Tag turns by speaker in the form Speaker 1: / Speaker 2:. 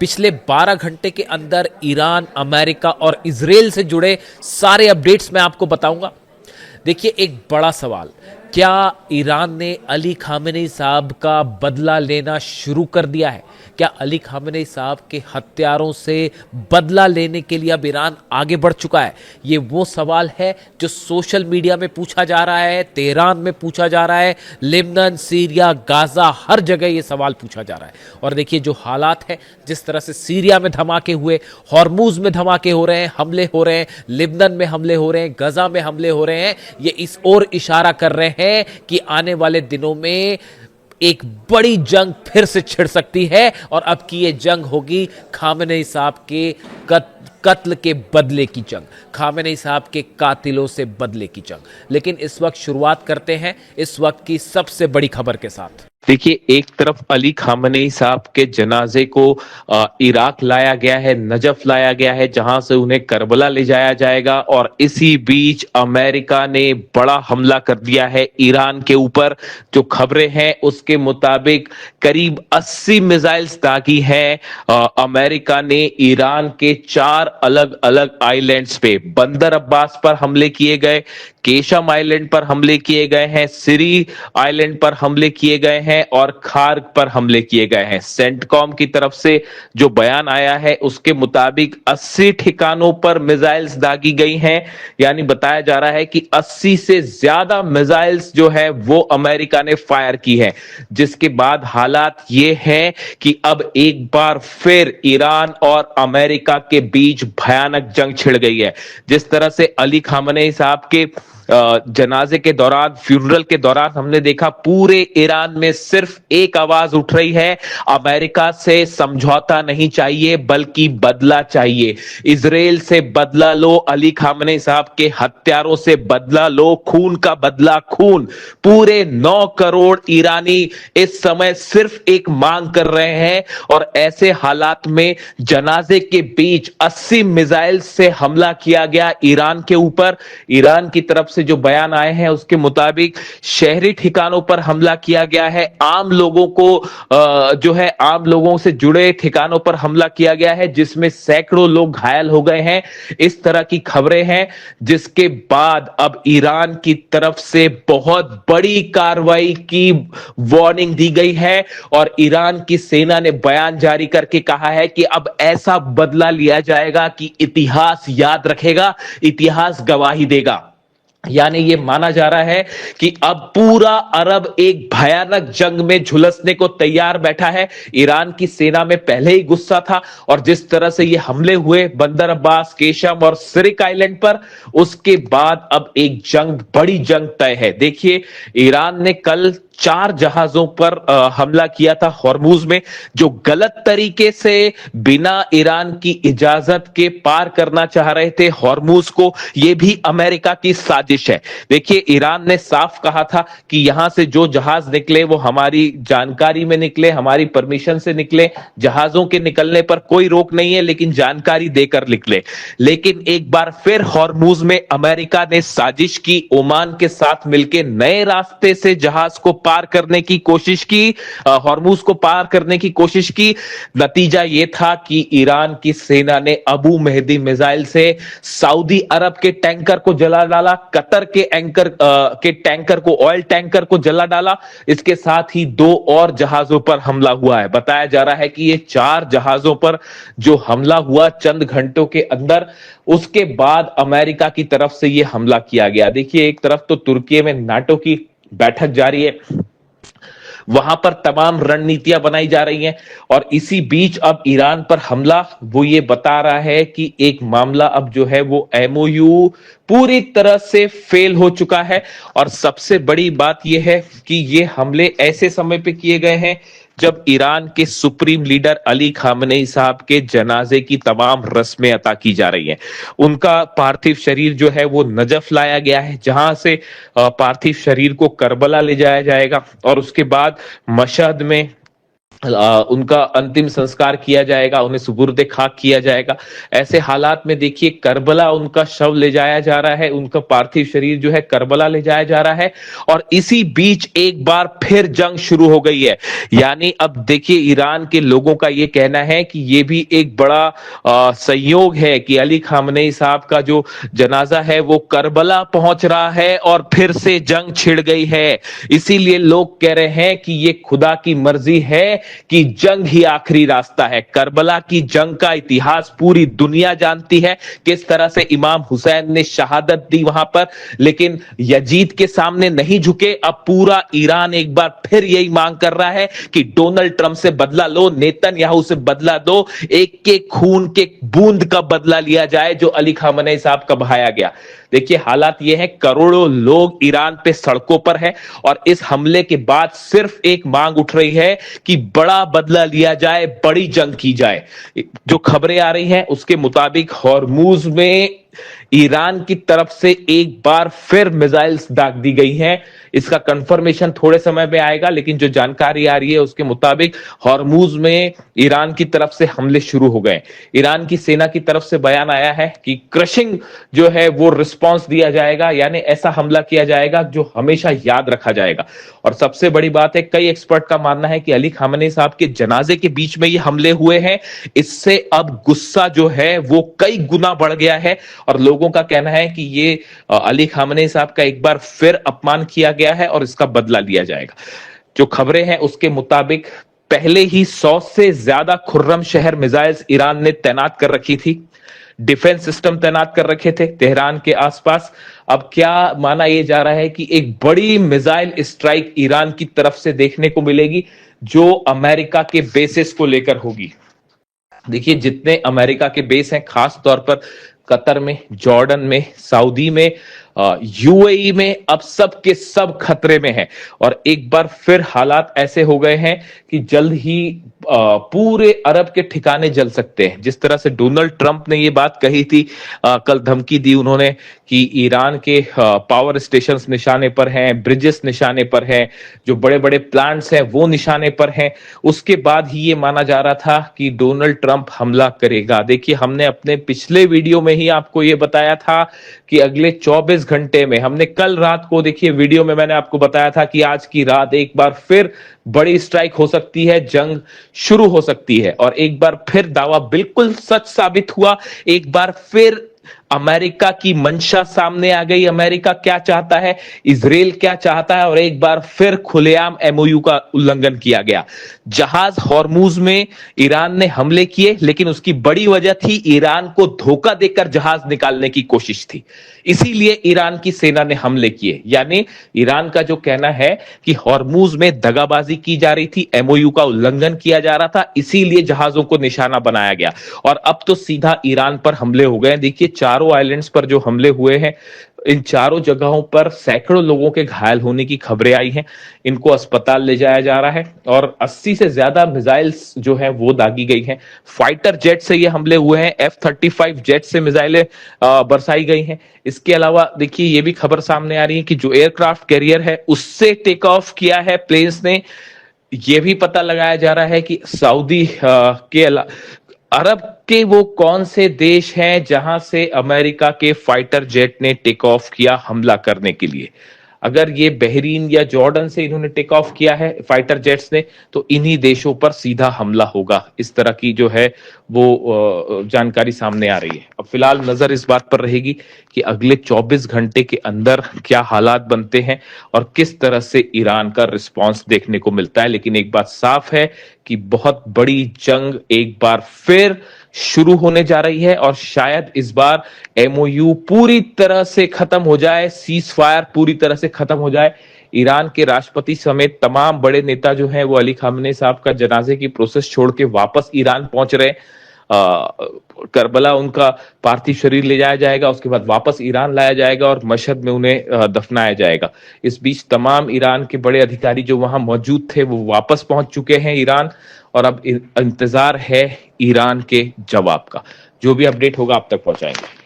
Speaker 1: पिछले 12 घंटे के अंदर ईरान, अमेरिका और इजराइल से जुड़े सारे अपडेट्स मैं आपको बताऊंगा। देखिए, एक बड़ा सवाल, क्या ईरान ने अली खामेनेई साहब का बदला लेना शुरू कर दिया है? क्या अली खामेनेई साहब के हत्यारों से बदला लेने के लिए अब ईरान आगे बढ़ चुका है? ये वो सवाल है जो सोशल मीडिया में पूछा जा रहा है, तेहरान में पूछा जा रहा है, लेबनान, सीरिया, गाजा, हर जगह ये सवाल पूछा जा रहा है। और देखिए, जो हालात है, जिस तरह से सीरिया में धमाके हुए, हॉर्मुज में धमाके हो रहे हैं, हमले हो रहे हैं, लेबनान में हमले हो रहे हैं, गजा में हमले हो रहे हैं, ये इस ओर इशारा कर रहे हैं कि आने वाले दिनों में एक बड़ी जंग फिर से छिड़ सकती है। और अब की ये जंग होगी खामेनेई साहब के कत्ल के बदले की जंग, खामेनेई साहब के कातिलों से बदले की जंग। लेकिन इस वक्त शुरुआत करते हैं इस वक्त की सबसे बड़ी खबर के साथ।
Speaker 2: देखिए, एक तरफ अली खामेनेई साहब के जनाजे को इराक लाया गया है, नजफ लाया गया है, जहां से उन्हें करबला ले जाया जाएगा। और इसी बीच अमेरिका ने बड़ा हमला कर दिया है ईरान के ऊपर। जो खबरें हैं उसके मुताबिक करीब 80 मिसाइल्स दागी है अमेरिका ने ईरान के 4 अलग अलग आइलैंड्स पे। बंदर अब्बास पर हमले किए गए, केशम आइलैंड पर हमले किए गए हैं, सिरी आइलैंड पर हमले किए गए हैं और खार्ग पर हमले किए गए हैं। सेंटकॉम की तरफ से जो बयान आया है उसके मुताबिक 80 ठिकानों पर मिसाइल्स दागी गई हैं। यानी बताया जा रहा है कि 80 से ज्यादा मिसाइल्स जो है वो अमेरिका ने फायर की है। जिसके बाद हालात ये हैं कि अब एक बार फिर ईरान और अमेरिका के बीच भयानक जंग छिड़ गई है। जिस तरह से अली खामेनेई साहब के जनाजे के दौरान, फ्यूनरल के दौरान हमने देखा पूरे ईरान में सिर्फ एक आवाज उठ रही है, अमेरिका से समझौता नहीं चाहिए बल्कि बदला चाहिए। इजराइल से बदला लो, अली खामेनेई साहब के हत्यारों से बदला लो, खून का बदला खून। पूरे 9 करोड़ ईरानी इस समय सिर्फ एक मांग कर रहे हैं। और ऐसे हालात में जनाजे के बीच 80 मिसाइल से हमला किया गया ईरान के ऊपर। ईरान की तरफ से जो बयान आए हैं उसके मुताबिक शहरी ठिकानों पर हमला किया गया है, आम लोगों को जो है आम लोगों से जुड़े ठिकानों पर हमला किया गया है, जिसमें सैकड़ों लोग घायल हो गए हैं। इस तरह की खबरें हैं, जिसके बाद अब ईरान की तरफ से बहुत बड़ी कार्रवाई की वार्निंग दी गई है। और ईरान की सेना ने बयान जारी करके कहा है कि अब ऐसा बदला लिया जाएगा कि इतिहास याद रखेगा, इतिहास गवाही देगा। यानी ये माना जा रहा है कि अब पूरा अरब एक भयानक जंग में झुलसने को तैयार बैठा है। ईरान की सेना में पहले ही गुस्सा था और जिस तरह से ये हमले हुए बंदर अब्बास, केशम और सिरिक आइलैंड पर, उसके बाद अब एक जंग, बड़ी जंग तय है। देखिए, ईरान ने कल 4 जहाजों पर हमला किया था हॉर्मुज में, जो गलत तरीके से बिना ईरान की इजाजत के पार करना चाह रहे थे हॉर्मुज को। यह भी अमेरिका की साजिश है। देखिए, ईरान ने साफ कहा था कि यहां से जो जहाज निकले वो हमारी जानकारी में निकले, हमारी परमिशन से निकले, जहाजों के निकलने पर कोई रोक नहीं है, लेकिन जानकारी देकर निकले। लेकिन एक बार फिर हॉर्मुज में अमेरिका ने साजिश की, ओमान के साथ मिलकर नए रास्ते से जहाज को पार करने की कोशिश की, हॉर्मुज को पार करने की कोशिश की। नतीजा यह था कि ईरान की सेना ने अबू मेहदी मिसाइल से सऊदी अरब के टैंकर को जला डाला, कतर के टैंकर को, ऑयल टैंकर को जला डाला। इसके साथ ही 2 और जहाजों पर हमला हुआ है। बताया जा रहा है कि ये 4 जहाजों पर जो हमला हुआ चंद घंटों के अंदर, उसके बाद अमेरिका की तरफ से यह हमला किया गया। देखिए, एक तरफ तो तुर्की में नाटो की बैठक जारी है, वहां पर तमाम रणनीतियां बनाई जा रही हैं। और इसी बीच अब ईरान पर हमला, वो ये बता रहा है कि एक मामला अब जो है वो एमओयू पूरी तरह से फेल हो चुका है। और सबसे बड़ी बात यह है कि ये हमले ऐसे समय पे किए गए हैं जब ईरान के सुप्रीम लीडर अली खामेनेई साहब के जनाजे की तमाम रस्में अता की जा रही हैं। उनका पार्थिव शरीर जो है वो नजफ लाया गया है, जहां से पार्थिव शरीर को करबला ले जाया जाएगा और उसके बाद मशहद में उनका अंतिम संस्कार किया जाएगा, उन्हें सुपुर्द खाक किया जाएगा। ऐसे हालात में देखिए करबला उनका शव ले जाया जा रहा है, उनका पार्थिव शरीर जो है करबला ले जाया जा रहा है और इसी बीच एक बार फिर जंग शुरू हो गई है। यानी अब देखिए ईरान के लोगों का ये कहना है कि ये भी एक बड़ा संयोग है कि अली खामनेई साहब का जो जनाजा है वो करबला पहुंच रहा है और फिर से जंग छिड़ गई है। इसीलिए लोग कह रहे हैं कि ये खुदा की मर्जी है कि जंग ही आखिरी रास्ता है। करबला की जंग का इतिहास पूरी दुनिया जानती है, किस तरह से इमाम हुसैन ने शहादत दी वहां पर, लेकिन यजीद के सामने नहीं झुके। अब पूरा ईरान एक बार फिर यही मांग कर रहा है कि डोनाल्ड ट्रंप से बदला लो, नेतन्याहू से बदला दो, एक के खून के बूंद का बदला लिया जाए जो अली खामनेई साहब का बहाया गया। देखिए हालात ये है, करोड़ों लोग ईरान पे सड़कों पर है और इस हमले के बाद सिर्फ एक मांग उठ रही है कि बड़ा बदला लिया जाए, बड़ी जंग की जाए। जो खबरें आ रही हैं उसके मुताबिक हॉर्मूज में ईरान की तरफ से एक बार फिर मिसाइल्स दाग दी गई हैं। इसका कंफर्मेशन थोड़े समय में आएगा, लेकिन जो जानकारी आ रही है उसके मुताबिक हॉर्मूज में ईरान की तरफ से हमले शुरू हो गए। ईरान की सेना की तरफ से बयान आया है कि क्रशिंग जो है वो रिस्पांस दिया जाएगा, यानी ऐसा हमला किया जाएगा जो हमेशा याद रखा जाएगा। और सबसे बड़ी बात है, कई एक्सपर्ट का मानना है कि अली खामनेई साहब के जनाजे के बीच में ये हमले हुए हैं। इससे अब गुस्सा जो है वो कई गुना बढ़ गया है और लोगों का कहना है कि ये अली खामनेई साहब का एक बार फिर अपमान किया गया है और इसका बदला लिया जाएगा। जो खबरें हैं उसके मुताबिक पहले ही 100 से ज्यादा खुर्रम शहर मिसाइल्स ईरान ने तैनात कर रखी थी, डिफेंस सिस्टम तैनात कर रखे थे तेहरान के आसपास। अब क्या माना यह जा रहा है कि एक बड़ी मिसाइल स्ट्राइक ईरान की तरफ से देखने को मिलेगी जो अमेरिका के बेसिस को लेकर होगी। देखिए जितने अमेरिका के बेस हैं, खास तौर पर कतर में, जॉर्डन में, सऊदी में, यूएई में, अब सब के सब खतरे में हैं और एक बार फिर हालात ऐसे हो गए हैं कि जल्द ही पूरे अरब के ठिकाने जल सकते हैं। जिस तरह से डोनाल्ड ट्रंप ने ये बात कही थी, कल धमकी दी उन्होंने कि ईरान के पावर स्टेशंस निशाने पर हैं, ब्रिजेस निशाने पर हैं, जो बड़े बड़े प्लांट्स हैं वो निशाने पर हैं। उसके बाद ही ये माना जा रहा था कि डोनाल्ड ट्रंप हमला करेगा। देखिए हमने अपने पिछले वीडियो में ही आपको ये बताया था कि अगले 24 घंटे में, हमने कल रात को देखिए वीडियो में मैंने आपको बताया था कि आज की रात एक बार फिर बड़ी स्ट्राइक हो सकती है, जंग शुरू हो सकती है। और एक बार फिर दावा बिल्कुल सच साबित हुआ। एक बार फिर अमेरिका की मंशा सामने आ गई। अमेरिका क्या चाहता है, इजराइल क्या चाहता है, और एक बार फिर खुलेआम एमओयू का उल्लंघन किया गया। जहाज हॉर्मूज में ईरान ने हमले किए, लेकिन उसकी बड़ी वजह थी ईरान को धोखा देकर जहाज निकालने की कोशिश थी, इसीलिए ईरान की सेना ने हमले किए। यानी ईरान का जो कहना है कि हॉर्मूज में दगाबाजी की जा रही थी, एमओयू का उल्लंघन किया जा रहा था, इसीलिए जहाजों को निशाना बनाया गया। और अब तो सीधा ईरान पर हमले हो गए। देखिए चारों आइलैंड्स पर जो हमले हुए हैं, इन चारों जगहों पर सैकड़ों लोगों के घायल होने की खबरें आई हैं। इनको अस्पताल ले जाया जा रहा है और 80 से ज्यादा मिसाइल्स जो हैं वो दागी गई हैं। फाइटर जेट से ये हमले हुए हैं, F-35 जेट से मिसाइलें बरसाई गई हैं। इसके अलावा देखिए ये भी खबर सामने आ रही है कि जो एयरक्राफ्ट कैरियर है उससे टेक ऑफ किया है प्लेन्स ने। यह भी पता लगाया जा रहा है कि सऊदी के अरब के वो कौन से देश हैं जहां से अमेरिका के फाइटर जेट ने टेक ऑफ किया हमला करने के लिए। अगर ये बहरीन या जॉर्डन से इन्होंने टेक ऑफ किया है फाइटर जेट्स ने, तो इन्हीं देशों पर सीधा हमला होगा। इस तरह की जो है वो जानकारी सामने आ रही है। अब फिलहाल नजर इस बात पर रहेगी कि अगले 24 घंटे के अंदर क्या हालात बनते हैं और किस तरह से ईरान का रिस्पांस देखने को मिलता है। लेकिन एक बात साफ है कि बहुत बड़ी जंग एक बार फिर शुरू होने जा रही है और शायद इस बार एमओयू पूरी तरह से खत्म हो जाए, सीज फायर पूरी तरह से खत्म हो जाए। ईरान के राष्ट्रपति समेत तमाम बड़े नेता जो हैं वो अली खामनेई साहब का जनाजे की प्रोसेस छोड़ के वापस ईरान पहुंच रहे। करबला उनका पार्थिव शरीर ले जाया जाएगा, उसके बाद वापस ईरान लाया जाएगा और मशहद में उन्हें दफनाया जाएगा। इस बीच तमाम ईरान के बड़े अधिकारी जो वहां मौजूद थे वो वापस पहुंच चुके हैं ईरान, और अब इंतजार है ईरान के जवाब का। जो भी अपडेट होगा आप तक पहुंचाएंगे।